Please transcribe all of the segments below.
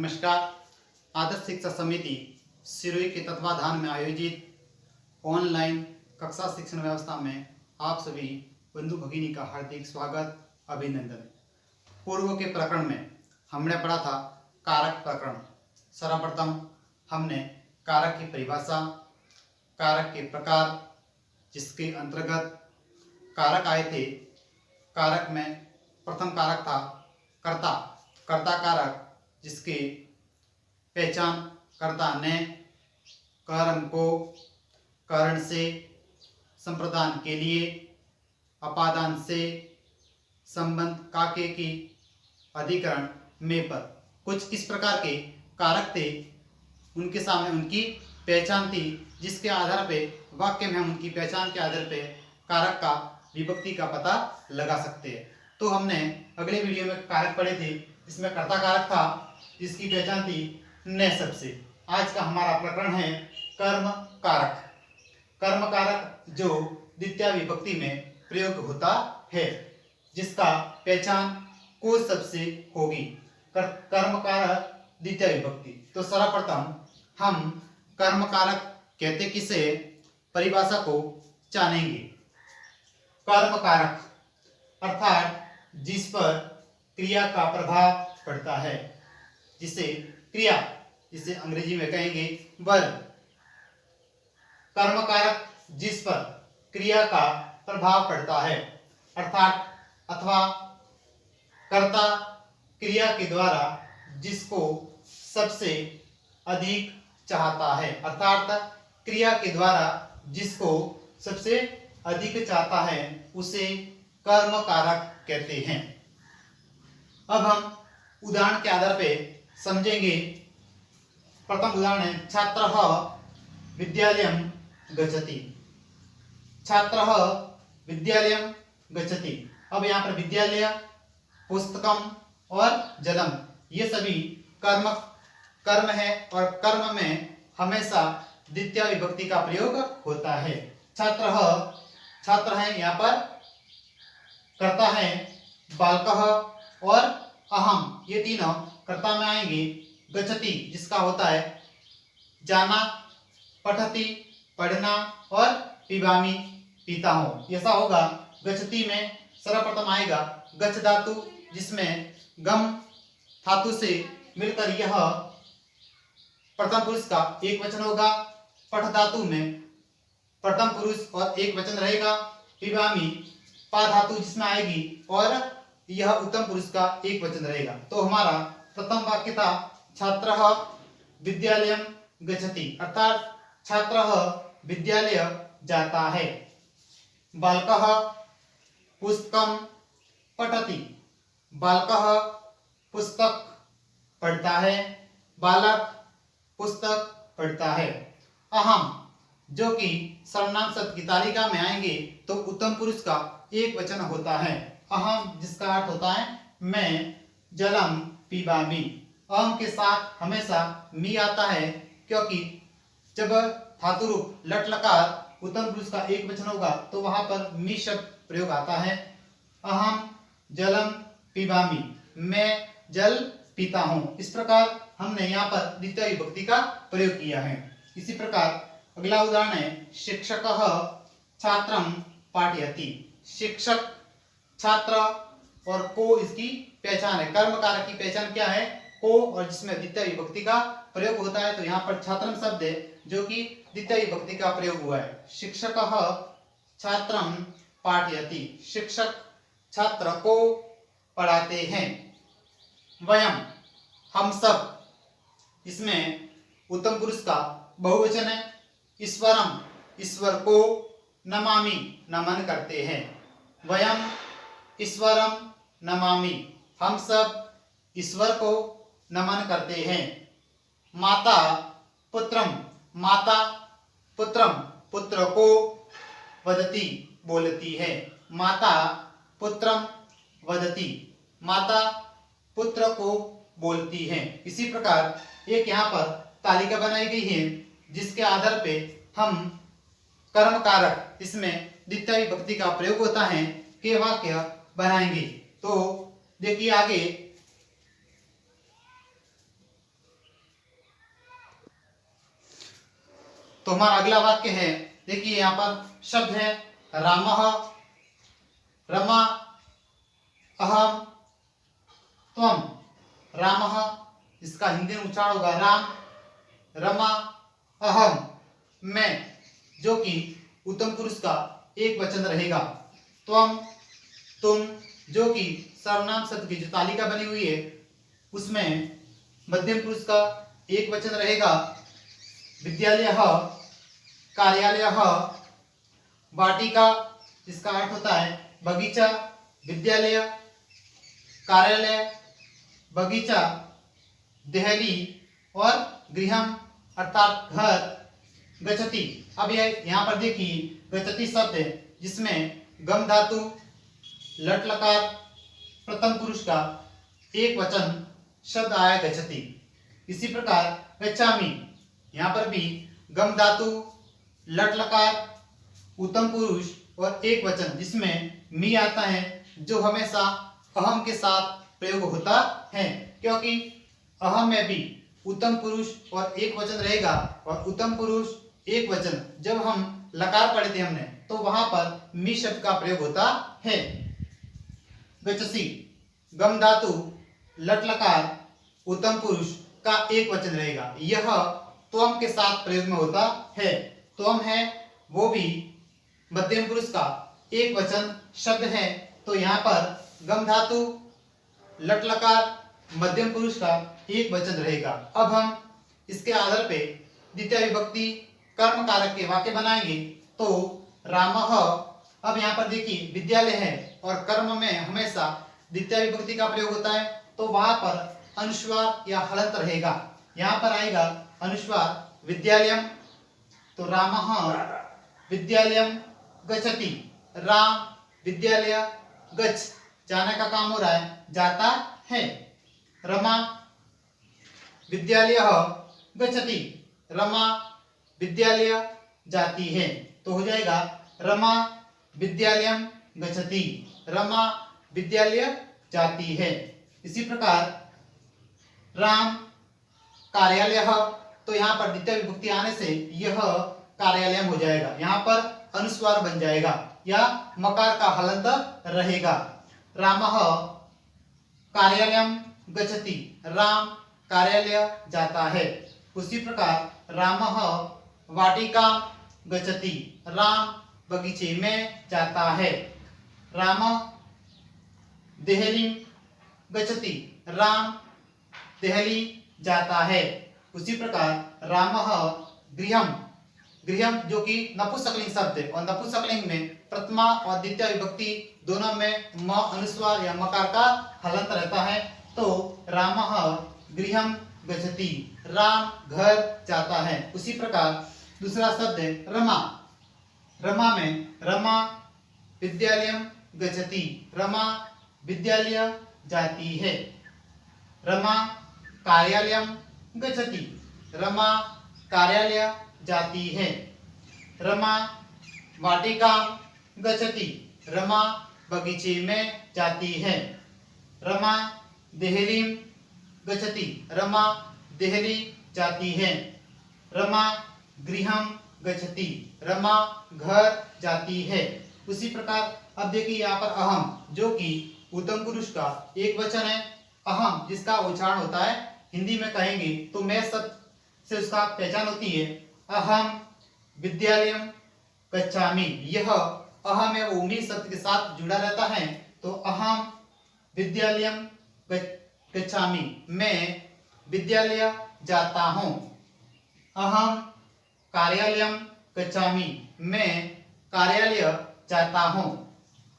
नमस्कार। आदर्श शिक्षा समिति सिरोही के तत्वाधान में आयोजित ऑनलाइन कक्षा शिक्षण व्यवस्था में आप सभी बंधु भगिनी का हार्दिक स्वागत, अभिनंदन। पूर्व के प्रकरण में हमने पढ़ा था कारक प्रकरण। सर्वप्रथम हमने कारक की परिभाषा, कारक के प्रकार, जिसके अंतर्गत कारक आए थे। कारक में प्रथम कारक था कर्ता। कर्ता कारक जिसके पहचान कर्ता ने कर्म को कारण से, संप्रदान के लिए, अपादान से, संबंध काके की, अधिकरण में पर। कुछ इस प्रकार के कारक थे, उनके सामने उनकी पहचान थी, जिसके आधार पे वाक्य में हम उनकी पहचान के आधार पे कारक का विभक्ति का पता लगा सकते हैं। तो हमने अगले वीडियो में कारक पढ़े थे, इसमें कर्ता कारक था जिसकी पहचान थी ने सबसे। आज का हमारा प्रकरण है कर्म कारक। कर्म कारक जो द्वितीय विभक्ति में प्रयोग होता है, जिसका पहचान को सबसे होगी। कर्म कारक द्वितीय विभक्ति। तो सर्वप्रथम हम कर्म कारक कहते किसे, परिभाषा को जानेंगे। कर्म कारक अर्थात जिस पर क्रिया का प्रभाव पड़ता है, जिसे क्रिया, जिसे अंग्रेजी में कहेंगे वर्ब। कर्म कारक जिस पर क्रिया का प्रभाव पड़ता है, अर्थात अथवा कर्ता क्रिया के द्वारा जिसको सबसे अधिक चाहता है, अर्थात क्रिया के द्वारा जिसको सबसे अधिक चाहता है, उसे कर्म कारक कहते हैं। अब हम उदाहरण के आधार पे समझेंगे। प्रथम उदाहरण है छात्रः विद्यालयं गच्छति। छात्रः विद्यालयं गच्छति। अब यहाँ पर विद्यालय, पुस्तकम और जलम, ये सभी कर्म है और कर्म में हमेशा द्वितीय विभक्ति का प्रयोग होता है। छात्र है, यहाँ पर कर्ता है, बालकः और अहम, ये तीनों कर्ता में आएंगे। गच्छति जिसका होता है जाना, पठति पढ़ना और पिबामी पीता हूँ, ऐसा होगा। गच्छति में सर्वप्रथम आएगा गच्छ धातु, जिसमें गम धातु से मिलकर यह प्रथम पुरुष का एक वचन होगा। पठ धातु में प्रथम पुरुष और एक वचन रहेगा। पिबामी पा धातु जिसमें आएगी और यह उत्तम पुरुष का एक वचन रहेगा। तो हमारा प्रथम वाक्य था छात्रः विद्यालयं गच्छति, अर्थात छात्रः विद्यालय जाता है। बालकः पुस्तकं पठति, बालकः पुस्तक पढ़ता है, बालक पुस्तक पढ़ता है। अहम जो कि सर्वनाम शब्द की तालिका में आएंगे, तो उत्तम पुरुष का एक वचन होता है। अहम जिसका अर्थ होता है मैं, जलम पिबामी। अहम के साथ हमेशा मी आता है, क्योंकि जब धातु रूप लट लकार उत्तम पुरुष का एक वचन होगा, तो वहां पर मी शब्द प्रयोग आता है। अहम जलम पिबामी, मैं जल पीता हूं। इस प्रकार हमने यहाँ पर द्वितीय विभक्ति का प्रयोग किया है। इसी प्रकार अगला उदाहरण है शिक्षकः छात्रं पाठयति। शिक्षक, छात्र और को इसकी पहचान है। कर्म कारक की पहचान क्या है? को, और जिसमें द्वितीय विभक्ति का प्रयोग होता है। तो यहाँ पर छात्रम शब्द है जो कि द्वितीय विभक्ति का प्रयोग हुआ है। शिक्षकः छात्रं पाठयति, शिक्षक छात्र को पढ़ाते हैं। वयम हम सब, इसमें उत्तम पुरुष का बहुवचन है। ईश्वरम ईश्वर को, नमामि नमन करते हैं। वयम ईश्वरम नमामि, हम सब ईश्वर को नमन करते हैं। माता पुत्रम, माता पुत्रम पुत्र को वदति बोलती है। माता पुत्रम वदति, माता पुत्र को बोलती है। इसी प्रकार एक यहाँ पर तालिका बनाई गई है, जिसके आधार पे हम कर्म कारक, इसमें द्वितीय विभक्ति का प्रयोग होता है, के वाक्य बनाएंगे। तो देखिए आगे तो हमारा अगला वाक्य है, देखिए यहाँ पर शब्द है रामः, रमा, अहम, त्वम। रामः इसका हिंदी में उच्चारण होगा राम, रमा, अहम, मैं, जो कि उत्तम पुरुष का एक वचन रहेगा। त्वम, तुम, जो कि सर्वनाम शब्द की जो तालिका बनी हुई है उसमें मध्यम पुरुष का एक वचन रहेगा। विद्यालयः, कार्यालयः, वाटिका जिसका अर्थ होता है बगीचा, विद्यालय, कार्यालय, बगीचा, देहली और गृहम अर्थात घर, गच्छति। अब यहाँ पर देखिए गच्छति शब्द है जिसमें गम धातु, लट लकार, प्रथम पुरुष का एक वचन शब्द आया गच्छति। इसी प्रकार गच्छामि, यहाँ पर भी गम धातु, लट लकार, उत्तम पुरुष और एक वचन जिसमें मी आता है, जो हमेशा अहम के साथ प्रयोग होता है, क्योंकि अहम में भी उत्तम पुरुष और एक वचन रहेगा। और उत्तम पुरुष एक वचन जब हम लकार पढ़े थे हमने, तो वहां पर मी शब्द का प्रयोग होता है। गच्छसि, गम धातु, लट लकार, उत्तम पुरुष का एक वचन रहेगा। यह त्वम के साथ प्रयोग में होता है। त्वम है वो भी मध्यम पुरुष का एक वचन शब्द है, तो यहाँ पर गम धातु, लट लकार, मध्यम पुरुष का एक वचन रहेगा। अब हम इसके आधार पे द्वितीय विभक्ति कर्म कारक के वाक्य बनाएंगे। तो रामः, अब यहाँ पर देखिए विद्यालय है और कर्म में हमेशा द्वितीय विभक्ति का प्रयोग होता है, तो वहां पर अनुस्वार या हलंत रहेगा। यहाँ पर आएगा अनुस्वार विद्यालयम, तो रामः विद्यालयम गच्छति। राम विद्यालय, गच्छ जाने का काम हो रहा है, जाता है। रमा विद्यालयः गच्छति, रमा विद्यालय जाती है, तो हो जाएगा रमा विद्यालयम गच्छति, रमा विद्यालय जाती है। इसी प्रकार राम कार्यालयः, तो यहाँ पर द्वितीय विभक्ति आने से यह कार्यालय हो जाएगा, यहाँ पर अनुस्वार बन जाएगा या मकार का हलंत रहेगा। रामः कार्यालयम गच्छति, राम कार्यालय जाता है। उसी प्रकार रामः वाटिका गच्छति, राम बगीचे में जाता है। राम देहली गच्छति, राम देहली जाता है। उसी प्रकार रामः गृहम, गृहम जो कि नपुंसकलिंग शब्द है और नपुंसकलिंग में प्रथमा और द्वितीय विभक्ति दोनों में म अनुस्वार या मकार का हलंत रहता है, तो रामः गृहम गच्छति, राम घर जाता है। उसी प्रकार दूसरा शब्द है रमा, रमा में रमा विद्यालयम गच्छति, रमा विद्यालय जाती है। रमा कार्यालयम गच्छति, रमा कार्यालय जाती है। रमा वाटिका गच्छति, रमा बगीचे में जाती है। रमा देहलीम गच्छति, रमा देहली जाती है। रमा गृहम गच्छति, रमा घर जाती है। उसी प्रकार अब देखिए यहाँ पर अहम जो कि उत्तम पुरुष का एक वचन है। अहम जिसका उच्चारण होता है हिंदी में कहेंगे तो मैं शब्द से उसका पहचान होती है। अहम विद्यालयम गच्छामि, यह अहम है वो उन्हीं शब्द के साथ जुड़ा रहता है, तो अहम विद्यालयम गच्छामि, मैं विद्यालय जाता हूँ। अहम कार्यालयम गच्छामि, मैं कार्यालय जाता हूँ।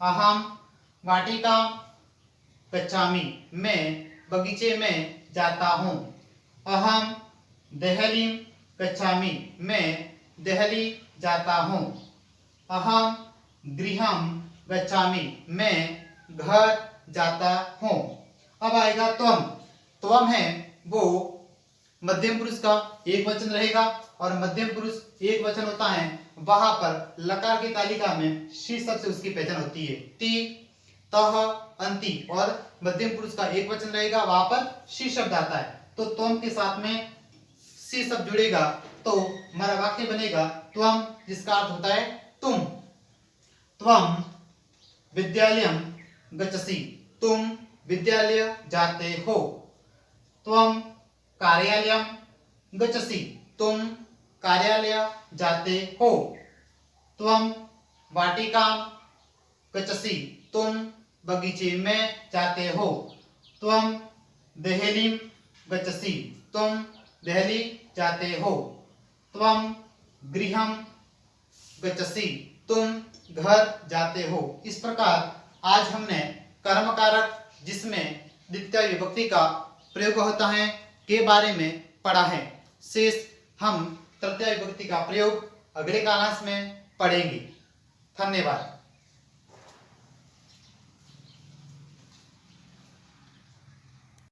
अहम वाटिका गच्छामि, मैं बगीचे में जाता हूँ। अहम देहली गच्छामि, मैं देहली जाता हूँ। अहम गृहम गच्छामि, मैं घर जाता हूँ। अब आएगा त्वम। त्वम है वो मध्यम पुरुष का एक वचन रहेगा और मध्यम पुरुष एक वचन होता है, वहां पर लकार की तालिका में शी शब्द से उसकी पहचान होती है। ती, तह, अंति और मध्यम पुरुष का एक वचन रहेगा, वहां पर शी शब्द आता है, तो त्वम के साथ में सी शब्द जुड़ेगा तो हमारा वाक्य बनेगा त्वम, जिसका अर्थ होता है तुम। त्वम विद्यालयम गच्छसि, तुम विद्यालय जाते हो। त्वम कार्यालयम गच्छसि, तुम कार्यालय जाते हो। त्वम वाटिकां गच्छसि, तुम बगीचे में जाते हो। त्वम देहलीं गच्छसि, तुम दिल्ली जाते हो। त्वम गृहं गच्छसि, तुम घर जाते हो। इस प्रकार आज हमने कर्मकारक जिसमें द्वितीय विभक्ति का प्रयोग होता है के बारे में पढ़ा है। शेष हम तृतीय विभक्ति का प्रयोग अगले क्लास में पढ़ेंगे। धन्यवाद।